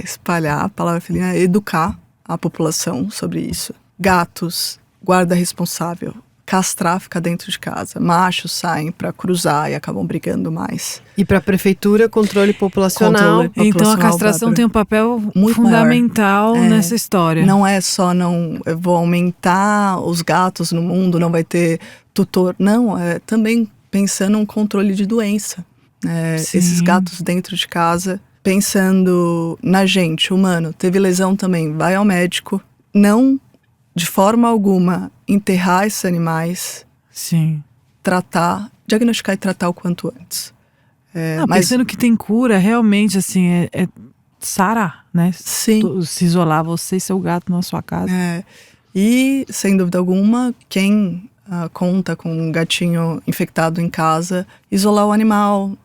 [SPEAKER 3] Espalhar a palavra felina, educar a população sobre isso. Gatos, guarda responsável. Castrar fica dentro de casa. Machos saem pra cruzar e acabam brigando mais.
[SPEAKER 2] E pra prefeitura, controle populacional.
[SPEAKER 3] Controle.
[SPEAKER 1] Então a
[SPEAKER 3] populacional,
[SPEAKER 1] castração
[SPEAKER 3] Bárbara.
[SPEAKER 1] tem um papel
[SPEAKER 3] Muito
[SPEAKER 1] fundamental nessa história.
[SPEAKER 3] Não é só eu vou aumentar os gatos no mundo, não vai ter tutor. Não, é também pensando um controle de doença.
[SPEAKER 1] Sim.
[SPEAKER 3] Esses gatos dentro de casa, pensando na gente, humano, teve lesão também, vai ao médico. Não, de forma alguma, enterrar esses animais,
[SPEAKER 1] Sim.
[SPEAKER 3] diagnosticar e tratar o quanto antes. Mas
[SPEAKER 1] Pensando que tem cura, realmente, assim, é sarar, né?
[SPEAKER 3] sim.
[SPEAKER 1] Se isolar você e seu gato na sua casa.
[SPEAKER 3] E, sem dúvida alguma, quem conta com um gatinho infectado em casa, isolar o animal.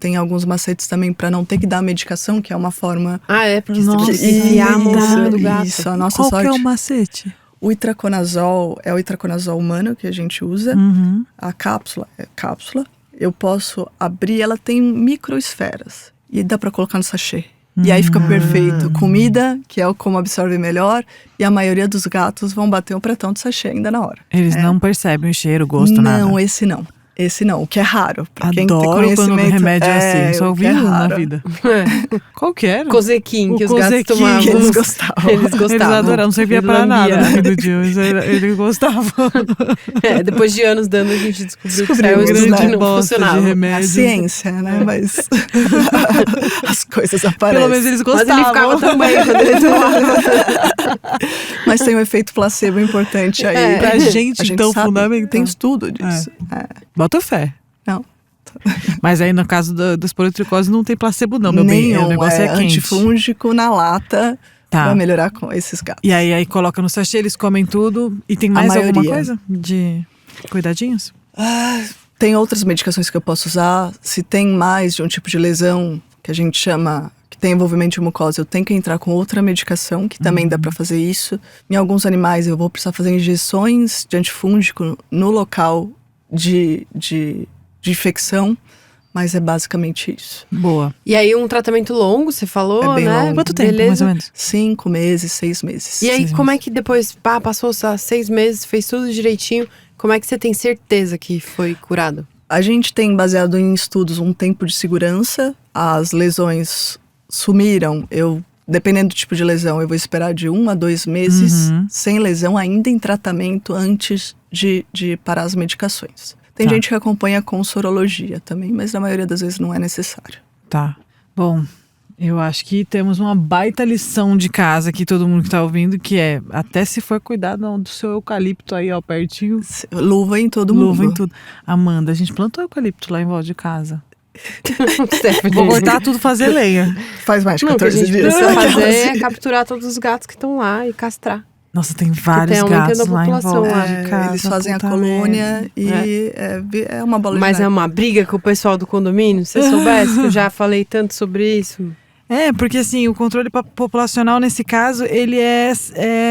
[SPEAKER 3] Tem alguns macetes também para não ter que dar medicação, que é uma forma...
[SPEAKER 2] Porque
[SPEAKER 1] Nossa,
[SPEAKER 2] você precisa enfiar a mão
[SPEAKER 1] verdade.
[SPEAKER 2] do gato.
[SPEAKER 3] Isso, a nossa
[SPEAKER 1] Qual
[SPEAKER 3] sorte.
[SPEAKER 1] que é o macete?
[SPEAKER 3] O itraconazol é o itraconazol humano que a gente usa.
[SPEAKER 1] Uhum.
[SPEAKER 3] A cápsula é cápsula. Eu posso abrir, ela tem microesferas. E dá para colocar no sachê. E aí fica perfeito. Comida, que é como absorve melhor. E a maioria dos gatos vão bater um pratão de sachê ainda na hora.
[SPEAKER 1] Eles não percebem o cheiro, o gosto,
[SPEAKER 3] não,
[SPEAKER 1] nada.
[SPEAKER 3] Esse não. Esse não, o que é raro. Pra quem tem
[SPEAKER 1] Adoro
[SPEAKER 3] conhecimento,
[SPEAKER 1] quando o remédio é assim. Só
[SPEAKER 3] o
[SPEAKER 1] ouvi
[SPEAKER 3] que é
[SPEAKER 1] um na
[SPEAKER 3] raro.
[SPEAKER 1] vida. Qual que era?
[SPEAKER 2] Cosequim, que
[SPEAKER 1] O
[SPEAKER 2] os gatos
[SPEAKER 1] cosequim,
[SPEAKER 2] tomavam.
[SPEAKER 3] Que eles gostavam.
[SPEAKER 2] Eles gostavam.
[SPEAKER 1] Eles adoravam, não servia
[SPEAKER 2] Ele
[SPEAKER 1] pra nada
[SPEAKER 2] lambia.
[SPEAKER 1] no fim do dia. Mas eles gostavam.
[SPEAKER 2] Depois de anos dando, a gente descobriu que
[SPEAKER 1] Descobriu
[SPEAKER 2] saiu o estudo
[SPEAKER 3] grande
[SPEAKER 2] que não
[SPEAKER 1] bosta de
[SPEAKER 2] funcionava.
[SPEAKER 3] A
[SPEAKER 1] remédio.
[SPEAKER 3] ciência, né? Mas as coisas aparecem.
[SPEAKER 1] Pelo menos eles
[SPEAKER 2] Mas
[SPEAKER 1] gostavam.
[SPEAKER 2] ele ficava também quando ele tomava.
[SPEAKER 3] Mas tem um efeito placebo importante aí.
[SPEAKER 1] Pra gente,
[SPEAKER 3] A
[SPEAKER 1] então,
[SPEAKER 3] sabe,
[SPEAKER 1] fundamental.
[SPEAKER 3] Tem estudo disso.
[SPEAKER 1] Bota fé.
[SPEAKER 3] Não.
[SPEAKER 1] Mas aí no caso das politricoses não tem placebo não, meu bem.
[SPEAKER 3] Nenhum,
[SPEAKER 1] O negócio é quente.
[SPEAKER 3] antifúngico na lata
[SPEAKER 1] Tá.
[SPEAKER 3] pra melhorar com esses gatos.
[SPEAKER 1] E aí coloca no sachê, eles comem tudo. E tem
[SPEAKER 3] A
[SPEAKER 1] mais alguma
[SPEAKER 3] maioria.
[SPEAKER 1] coisa de cuidadinhos?
[SPEAKER 3] Tem outras medicações que eu posso usar. Se tem mais de um tipo de lesão que a gente chama, que tem envolvimento de mucosa, eu tenho que entrar com outra medicação, que também dá pra fazer isso. Em alguns animais eu vou precisar fazer injeções de antifúngico no local de infecção, mas é basicamente isso.
[SPEAKER 1] Boa.
[SPEAKER 2] E aí um tratamento longo, você falou,
[SPEAKER 3] É bem
[SPEAKER 2] né?
[SPEAKER 3] longo.
[SPEAKER 1] Quanto tempo,
[SPEAKER 2] Beleza.
[SPEAKER 1] mais ou menos?
[SPEAKER 3] 5 meses, 6 meses.
[SPEAKER 2] E aí,
[SPEAKER 1] 6
[SPEAKER 2] como
[SPEAKER 1] meses.
[SPEAKER 2] é que depois, passou 6 meses, fez tudo direitinho, como é que você tem certeza que foi curado?
[SPEAKER 3] A gente tem, baseado em estudos, um tempo de segurança. As lesões sumiram. Dependendo do tipo de lesão, eu vou esperar de 1 a 2 meses sem lesão, ainda em tratamento, antes de parar as medicações. Tem
[SPEAKER 1] Tá.
[SPEAKER 3] gente que acompanha com sorologia também, mas na maioria das vezes não é necessário.
[SPEAKER 1] Tá. Bom, eu acho que temos uma baita lição de casa aqui, todo mundo que tá ouvindo, que é, até se for cuidar do seu eucalipto aí, ó, pertinho.
[SPEAKER 3] Luva em todo mundo.
[SPEAKER 1] Luva em tudo. Amanda, a gente plantou eucalipto lá em volta de casa.
[SPEAKER 2] Stephanie.
[SPEAKER 1] Vou cortar tudo, fazer lenha.
[SPEAKER 3] Faz mais de
[SPEAKER 2] Não, o que a
[SPEAKER 3] 14
[SPEAKER 2] gente
[SPEAKER 3] dias.
[SPEAKER 2] precisa fazer é capturar todos os gatos que estão lá e castrar.
[SPEAKER 1] Nossa, tem vários
[SPEAKER 2] tem aumentando
[SPEAKER 1] gatos
[SPEAKER 2] a
[SPEAKER 1] lá em
[SPEAKER 2] população
[SPEAKER 1] volta
[SPEAKER 2] lá.
[SPEAKER 1] de casa.
[SPEAKER 3] Eles fazem a
[SPEAKER 1] puta
[SPEAKER 3] colônia
[SPEAKER 1] merda.
[SPEAKER 3] e é uma bola
[SPEAKER 2] Mas
[SPEAKER 3] de
[SPEAKER 2] é
[SPEAKER 3] neve.
[SPEAKER 2] uma briga com o pessoal do condomínio. Se você soubesse que eu já falei tanto sobre isso.
[SPEAKER 1] Porque assim, o controle populacional nesse caso, ele é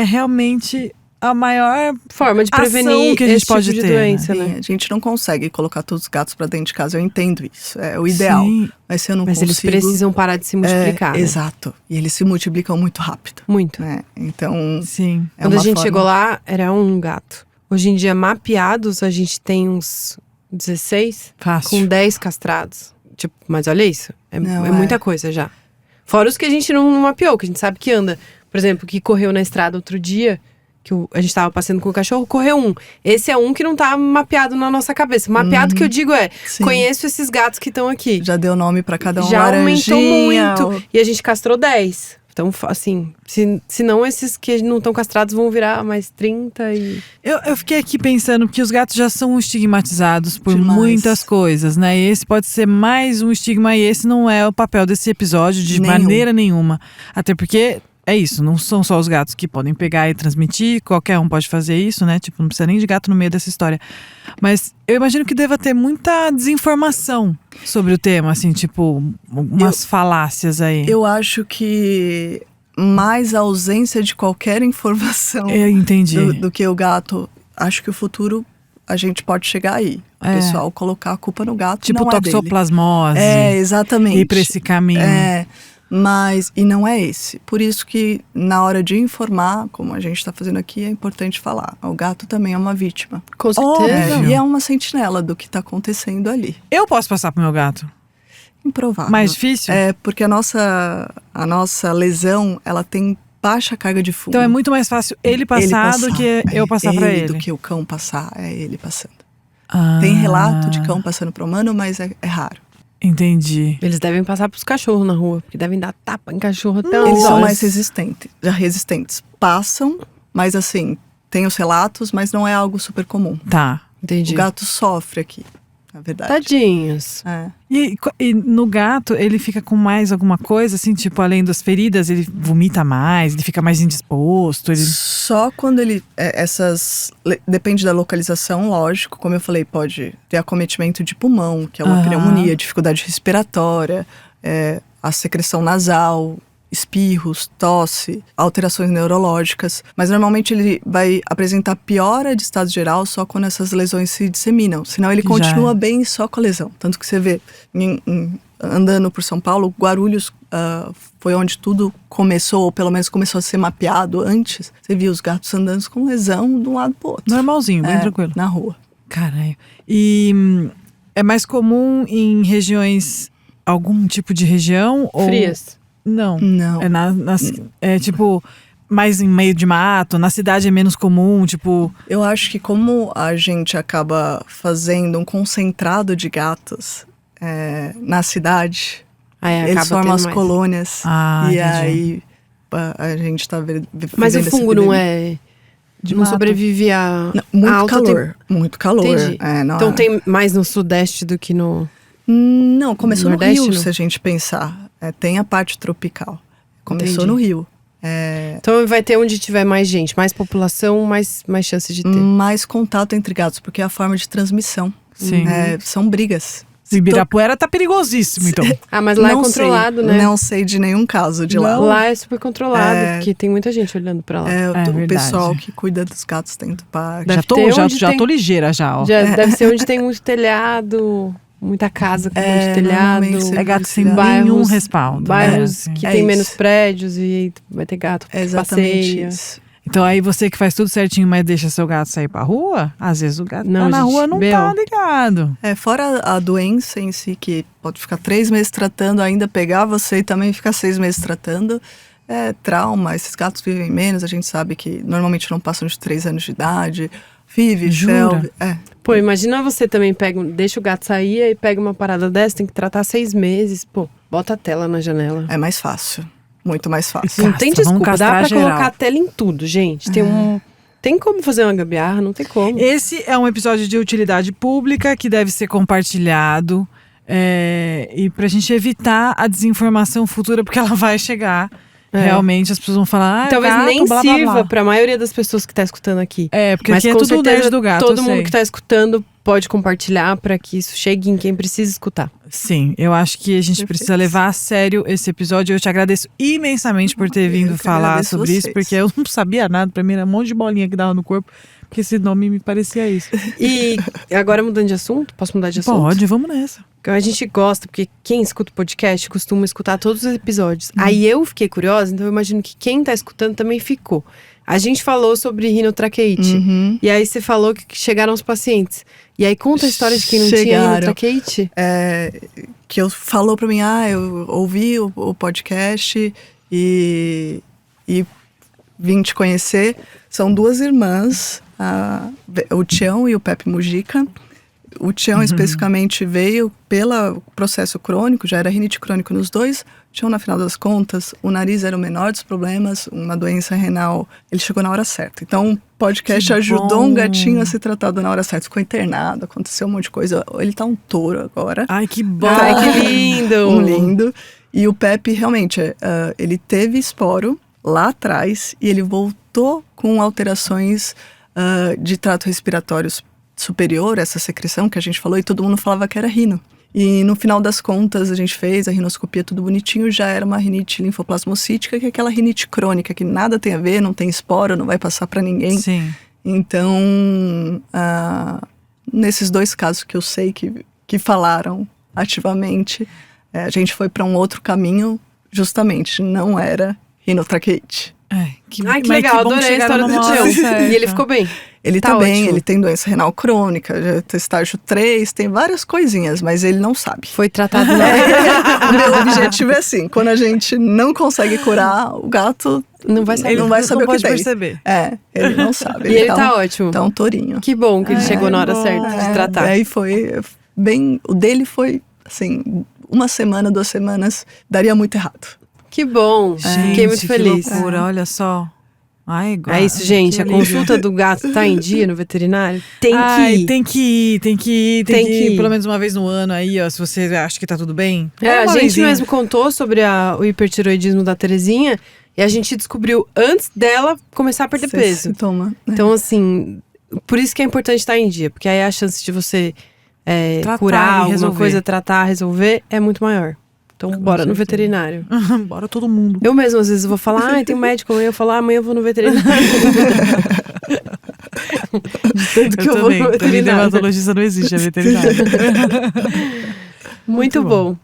[SPEAKER 1] realmente a maior
[SPEAKER 2] Forma de
[SPEAKER 1] Ação
[SPEAKER 2] prevenir
[SPEAKER 1] que a gente
[SPEAKER 2] esse
[SPEAKER 1] pode
[SPEAKER 2] tipo de
[SPEAKER 1] ter,
[SPEAKER 2] doença,
[SPEAKER 3] Sim,
[SPEAKER 2] né?
[SPEAKER 3] a gente não consegue colocar todos os gatos pra dentro de casa, eu entendo isso. É o ideal.
[SPEAKER 1] Sim.
[SPEAKER 3] Mas se eu não
[SPEAKER 2] Mas
[SPEAKER 3] consigo...
[SPEAKER 2] eles precisam parar de se multiplicar, né?
[SPEAKER 3] Exato. E eles se multiplicam muito rápido.
[SPEAKER 2] Muito.
[SPEAKER 3] Né? Então,
[SPEAKER 1] Sim.
[SPEAKER 3] é
[SPEAKER 2] Quando
[SPEAKER 3] uma
[SPEAKER 2] a gente
[SPEAKER 3] forma.
[SPEAKER 2] chegou lá, era um gato. Hoje em dia, mapeados, a gente tem uns 16
[SPEAKER 1] Fácil.
[SPEAKER 2] com 10 castrados. Tipo, mas olha isso. É
[SPEAKER 3] Não,
[SPEAKER 2] muita coisa já. Fora os que a gente não mapeou, que a gente sabe que anda. Por exemplo, que correu na estrada outro dia, a gente tava passeando com o cachorro, correu um. Esse é um que não tá mapeado na nossa cabeça. Mapeado que eu digo
[SPEAKER 3] Sim.
[SPEAKER 2] conheço esses gatos que estão aqui.
[SPEAKER 3] Já deu nome pra cada um.
[SPEAKER 2] Já aumentou
[SPEAKER 3] laranjinha,
[SPEAKER 2] muito. E a gente castrou 10. Então, assim, se não esses que não estão castrados vão virar mais 30 e...
[SPEAKER 1] Eu fiquei aqui pensando que os gatos já são estigmatizados por
[SPEAKER 3] Demais.
[SPEAKER 1] muitas coisas, né? E esse pode ser mais um estigma e esse não é o papel desse episódio de
[SPEAKER 3] Nenhum.
[SPEAKER 1] maneira nenhuma. Até porque é isso, não são só os gatos que podem pegar e transmitir, qualquer um pode fazer isso, né? Tipo, não precisa nem de gato no meio dessa história. Mas eu imagino que deva ter muita desinformação sobre o tema, assim, tipo, umas falácias aí.
[SPEAKER 3] Eu acho que mais a ausência de qualquer informação
[SPEAKER 1] Eu entendi.
[SPEAKER 3] do que o gato. Acho que o futuro a gente pode chegar aí. O
[SPEAKER 1] É.
[SPEAKER 3] pessoal colocar a culpa no gato,
[SPEAKER 1] Tipo
[SPEAKER 3] não é dele.
[SPEAKER 1] toxoplasmose.
[SPEAKER 3] É, exatamente.
[SPEAKER 1] Ir pra esse caminho.
[SPEAKER 3] É, mas, e não é esse. Por isso que na hora de informar, como a gente está fazendo aqui, é importante falar. O gato também é uma vítima.
[SPEAKER 2] Com certeza.
[SPEAKER 1] Óbvio.
[SPEAKER 3] E é uma sentinela do que está acontecendo ali.
[SPEAKER 1] Eu posso passar pro meu gato?
[SPEAKER 3] Improvável.
[SPEAKER 1] Mais difícil?
[SPEAKER 3] É, porque a nossa lesão, ela tem baixa carga de fungo.
[SPEAKER 1] Então é muito mais fácil ele passar do que eu passar pra ele.
[SPEAKER 3] Do que o cão passar, é ele passando.
[SPEAKER 1] Ah,
[SPEAKER 3] Tem relato de cão passando pro humano, mas é raro.
[SPEAKER 1] Entendi.
[SPEAKER 2] Eles devem passar pros cachorros na rua, porque devem dar tapa em cachorro até umas
[SPEAKER 3] Eles são
[SPEAKER 2] horas.
[SPEAKER 3] mais resistentes. Passam, mas assim, tem os relatos, mas não é algo super comum.
[SPEAKER 1] Tá.
[SPEAKER 2] Entendi.
[SPEAKER 3] O gato sofre aqui, na verdade.
[SPEAKER 2] Tadinhos.
[SPEAKER 3] É.
[SPEAKER 1] E no gato, ele fica com mais alguma coisa, assim, tipo, além das feridas, ele vomita mais, ele fica mais indisposto, ele...
[SPEAKER 3] Só quando ele. Depende da localização, lógico. Como eu falei, pode ter acometimento de pulmão, que é uma
[SPEAKER 1] Aham.
[SPEAKER 3] pneumonia, dificuldade respiratória, a secreção nasal, espirros, tosse, alterações neurológicas. Mas normalmente ele vai apresentar piora de estado geral só quando essas lesões se disseminam. Senão ele
[SPEAKER 1] Já
[SPEAKER 3] continua
[SPEAKER 1] é.
[SPEAKER 3] bem só com a lesão. Tanto que você vê andando por São Paulo, Guarulhos foi onde tudo começou, ou pelo menos começou a ser mapeado antes. Você via os gatos andando com lesão de um lado pro outro.
[SPEAKER 1] Normalzinho, bem tranquilo.
[SPEAKER 3] Na rua.
[SPEAKER 1] Caralho. E é mais comum em regiões, algum tipo de região? Ou...
[SPEAKER 2] Frias.
[SPEAKER 1] Não.
[SPEAKER 3] Não.
[SPEAKER 1] É tipo, mais em meio de mato, na cidade é menos comum, tipo...
[SPEAKER 3] Eu acho que como a gente acaba fazendo um concentrado de gatos na cidade,
[SPEAKER 2] Aí
[SPEAKER 3] eles
[SPEAKER 2] acaba
[SPEAKER 3] formam
[SPEAKER 2] tendo
[SPEAKER 3] as
[SPEAKER 2] mais.
[SPEAKER 3] colônias.
[SPEAKER 1] Ah,
[SPEAKER 3] e
[SPEAKER 1] entendi.
[SPEAKER 3] aí a gente tá vivendo
[SPEAKER 2] Mas o
[SPEAKER 3] essa
[SPEAKER 2] fungo não
[SPEAKER 3] epidemia.
[SPEAKER 1] De
[SPEAKER 2] não
[SPEAKER 1] mato.
[SPEAKER 2] sobrevive a
[SPEAKER 3] Muito
[SPEAKER 2] a alta
[SPEAKER 3] calor. Muito calor.
[SPEAKER 2] Entendi.
[SPEAKER 3] Não
[SPEAKER 2] Então
[SPEAKER 3] é-
[SPEAKER 2] tem mais no sudeste do que no...
[SPEAKER 3] Não, começou no
[SPEAKER 2] Nordeste,
[SPEAKER 3] Rio,
[SPEAKER 2] não?
[SPEAKER 3] se a gente pensar. Tem a parte tropical. Começou
[SPEAKER 2] Entendi.
[SPEAKER 3] no Rio.
[SPEAKER 2] Então vai ter onde tiver mais gente, mais população, mais chance de ter.
[SPEAKER 3] Mais contato entre gatos, porque é a forma de transmissão.
[SPEAKER 1] Sim.
[SPEAKER 3] São brigas.
[SPEAKER 1] Ibirapuera tá perigosíssimo, então.
[SPEAKER 2] Ah, mas lá é
[SPEAKER 3] Não
[SPEAKER 2] controlado,
[SPEAKER 3] sei,
[SPEAKER 2] né?
[SPEAKER 3] Não sei de nenhum caso de lá.
[SPEAKER 2] Lá é super controlado,
[SPEAKER 3] É.
[SPEAKER 2] porque tem muita gente olhando pra lá.
[SPEAKER 3] O
[SPEAKER 1] verdade.
[SPEAKER 3] pessoal que cuida dos gatos dentro do parque.
[SPEAKER 2] Deve
[SPEAKER 1] Já tô,
[SPEAKER 2] ter
[SPEAKER 1] já,
[SPEAKER 2] onde
[SPEAKER 1] já
[SPEAKER 2] tem-
[SPEAKER 1] tô ligeira já, ó.
[SPEAKER 2] Já deve ser onde tem muito telhado, muita casa com muito telhado.
[SPEAKER 3] normalmente você
[SPEAKER 1] É gato sem
[SPEAKER 3] Bairros-
[SPEAKER 1] nenhum respaldo.
[SPEAKER 2] Bairros
[SPEAKER 1] né?
[SPEAKER 2] que
[SPEAKER 3] É
[SPEAKER 2] tem
[SPEAKER 3] isso.
[SPEAKER 2] menos prédios e vai ter gato que
[SPEAKER 3] É exatamente
[SPEAKER 2] passeia.
[SPEAKER 3] isso.
[SPEAKER 1] Então aí você que faz tudo certinho, mas deixa seu gato sair pra rua, às vezes o gato
[SPEAKER 2] Não,
[SPEAKER 1] tá na
[SPEAKER 2] gente,
[SPEAKER 1] rua não
[SPEAKER 2] meu.
[SPEAKER 1] tá ligado.
[SPEAKER 3] Fora a doença em si, que pode ficar 3 meses tratando, ainda pegar você e também ficar 6 meses tratando. Trauma, esses gatos vivem menos, a gente sabe que normalmente não passam de 3 anos de idade. Vive,
[SPEAKER 1] Jura?
[SPEAKER 3] felve.
[SPEAKER 2] Pô, imagina você também deixa o gato sair e pega uma parada dessa, tem que tratar 6 meses. Pô, bota a tela na janela.
[SPEAKER 3] É mais fácil. Muito mais fácil.
[SPEAKER 2] Não
[SPEAKER 1] Castra,
[SPEAKER 2] tem
[SPEAKER 1] vamos
[SPEAKER 2] desculpa, dá
[SPEAKER 1] castrar
[SPEAKER 2] pra
[SPEAKER 1] geral.
[SPEAKER 2] colocar a tela em tudo, gente. Tem como fazer uma gambiarra, não tem como.
[SPEAKER 1] Esse é um episódio de utilidade pública que deve ser compartilhado e pra gente evitar a desinformação futura, porque ela vai chegar. Realmente as pessoas vão falar,
[SPEAKER 2] Talvez
[SPEAKER 1] gato,
[SPEAKER 2] nem
[SPEAKER 1] blá, blá,
[SPEAKER 2] sirva
[SPEAKER 1] blá.
[SPEAKER 2] pra maioria das pessoas que tá escutando aqui.
[SPEAKER 1] Porque
[SPEAKER 2] Mas
[SPEAKER 1] aqui é
[SPEAKER 2] com
[SPEAKER 1] tudo
[SPEAKER 2] certeza
[SPEAKER 1] nerd do gato,
[SPEAKER 2] todo
[SPEAKER 1] eu
[SPEAKER 2] mundo
[SPEAKER 1] sei.
[SPEAKER 2] que tá escutando pode compartilhar pra que isso chegue em quem precisa escutar.
[SPEAKER 1] Sim, eu acho que a gente
[SPEAKER 3] Perfeito.
[SPEAKER 1] precisa levar a sério esse episódio. Eu te agradeço imensamente por ter vindo
[SPEAKER 3] que
[SPEAKER 1] falar
[SPEAKER 3] agradeço
[SPEAKER 1] sobre isso,
[SPEAKER 3] vocês.
[SPEAKER 1] porque eu não sabia nada. Pra mim era um monte de bolinha que dava no corpo, porque esse nome me parecia isso.
[SPEAKER 2] E agora mudando de assunto, posso mudar de assunto?
[SPEAKER 1] Pode, vamos nessa.
[SPEAKER 2] A gente gosta, porque quem escuta o podcast costuma escutar todos os episódios. Aí eu fiquei curiosa, então eu imagino que quem tá escutando também ficou. A gente falou sobre rinotraqueite.
[SPEAKER 3] Uhum.
[SPEAKER 2] E aí você falou que chegaram os pacientes. E aí conta a história de quem não tinha
[SPEAKER 3] Chegaram.
[SPEAKER 2] rinotraqueite.
[SPEAKER 3] Que falou pra mim, eu ouvi o podcast e vim te conhecer. São duas irmãs, o Tião e o Pepe Mujica. O Tião especificamente veio pelo processo crônico, já era rinite crônico nos dois. O Tião, na final das contas, o nariz era o menor dos problemas, uma doença renal, ele chegou na hora certa. Então, o podcast ajudou um gatinho a ser tratado na hora certa. Ficou internado, aconteceu um monte de coisa. Ele tá um touro agora.
[SPEAKER 1] Ai, que bom!
[SPEAKER 2] Ai, que lindo!
[SPEAKER 3] Um lindo. E o Pepe, realmente, ele teve esporo lá atrás e ele voltou com alterações de trato respiratório superior, essa secreção que a gente falou, e todo mundo falava que era rino. E no final das contas, a gente fez a rinoscopia, tudo bonitinho, já era uma rinite linfoplasmocítica, que é aquela rinite crônica, que nada tem a ver, não tem esporo, não vai passar para ninguém.
[SPEAKER 1] Sim.
[SPEAKER 3] Então, nesses dois casos que eu sei que falaram ativamente, a gente foi para um outro caminho, justamente, não era rinotraqueite.
[SPEAKER 2] Ai, que legal, adorei a história do Tião. E ele ficou bem?
[SPEAKER 3] Ele tá bem, ele tem doença renal crônica, já tem estágio 3, tem várias coisinhas, mas ele não sabe.
[SPEAKER 2] Foi tratado
[SPEAKER 3] O meu objetivo é assim, quando a gente não consegue curar, o gato
[SPEAKER 2] não vai saber,
[SPEAKER 3] ele não vai saber o que
[SPEAKER 1] pode
[SPEAKER 3] tem.
[SPEAKER 1] perceber.
[SPEAKER 3] Ele não sabe.
[SPEAKER 2] E ele tá ótimo.
[SPEAKER 3] Tá um tourinho.
[SPEAKER 2] Que bom que ele chegou na hora certa de tratar.
[SPEAKER 3] Aí foi bem, o dele foi assim, 1 semana, 2 semanas, daria muito errado.
[SPEAKER 2] Que bom, fiquei muito feliz.
[SPEAKER 1] Que loucura, olha só. Ai,
[SPEAKER 2] é isso, gente. A consulta do gato tá em dia no veterinário? Tem que ir.
[SPEAKER 1] Pelo menos uma vez no ano aí, ó. Se você acha que tá tudo bem.
[SPEAKER 2] A gente mesmo contou sobre o hipertiroidismo da Terezinha. E a gente descobriu antes dela começar a perder peso.
[SPEAKER 3] Sintoma, né?
[SPEAKER 2] Então, assim, por isso que é importante estar em dia. Porque aí a chance de você curar alguma coisa, tratar, resolver, é muito maior. Então, bora no veterinário.
[SPEAKER 1] Bora todo mundo.
[SPEAKER 2] Eu mesmo, às vezes, vou falar, tem um médico amanhã. Eu falo, amanhã eu vou no veterinário.
[SPEAKER 1] Tanto que eu vou no veterinário. Dermatologista não existe, é veterinário.
[SPEAKER 2] Muito bom.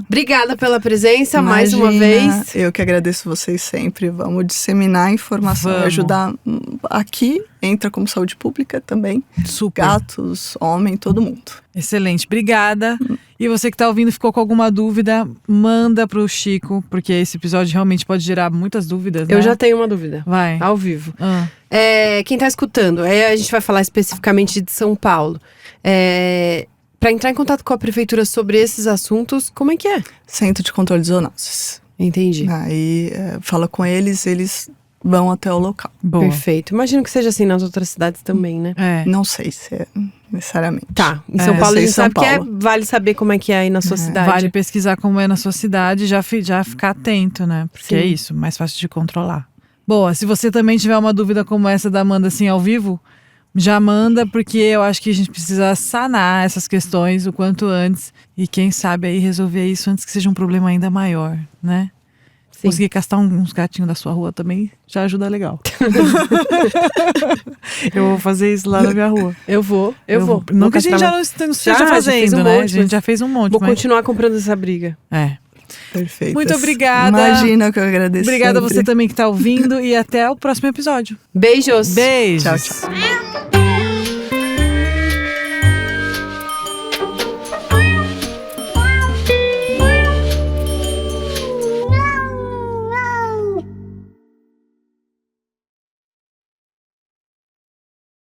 [SPEAKER 2] Obrigada pela presença.
[SPEAKER 3] Imagina,
[SPEAKER 2] mais uma vez.
[SPEAKER 3] Eu que agradeço vocês sempre. Vamos disseminar a informação e ajudar. Aqui entra como saúde pública também.
[SPEAKER 1] Super.
[SPEAKER 3] Gatos, homem, todo mundo.
[SPEAKER 1] Excelente, obrigada. E você que tá ouvindo, ficou com alguma dúvida, manda pro Chico, porque esse episódio realmente pode gerar muitas dúvidas, né?
[SPEAKER 2] Eu já tenho uma dúvida.
[SPEAKER 1] Vai.
[SPEAKER 2] Ao vivo. Quem tá escutando, a gente vai falar especificamente de São Paulo. Para entrar em contato com a prefeitura sobre esses assuntos, como é que é?
[SPEAKER 3] Centro de Controle de Zoonoses.
[SPEAKER 2] Entendi.
[SPEAKER 3] Aí fala com eles vão até o local.
[SPEAKER 1] Boa.
[SPEAKER 2] Perfeito. Imagino que seja assim nas outras cidades também, né?
[SPEAKER 3] Não sei se é necessariamente.
[SPEAKER 2] Tá. Em São Paulo a gente sabe que vale saber como é que é aí na sua cidade.
[SPEAKER 1] Vale pesquisar como é na sua cidade e já ficar atento, né? Porque é isso, mais fácil de controlar. Boa, se você também tiver uma dúvida como essa da Amanda, assim, ao vivo, já manda, porque eu acho que a gente precisa sanar essas questões o quanto antes. E quem sabe aí resolver isso antes que seja um problema ainda maior, né? Sim. Conseguir castar uns gatinhos da sua rua também já ajuda legal. Eu vou fazer isso lá na minha rua.
[SPEAKER 2] Eu vou.
[SPEAKER 1] Não que a gente já não esteja fazendo, né? A gente já fez um monte.
[SPEAKER 2] Vou continuar comprando essa briga.
[SPEAKER 3] Perfeito.
[SPEAKER 1] Muito obrigada.
[SPEAKER 3] Imagina que eu agradeço.
[SPEAKER 1] Obrigada
[SPEAKER 3] sempre.
[SPEAKER 1] a você também que tá ouvindo e até o próximo episódio.
[SPEAKER 2] Beijos.
[SPEAKER 1] Beijos.
[SPEAKER 3] Tchau, tchau.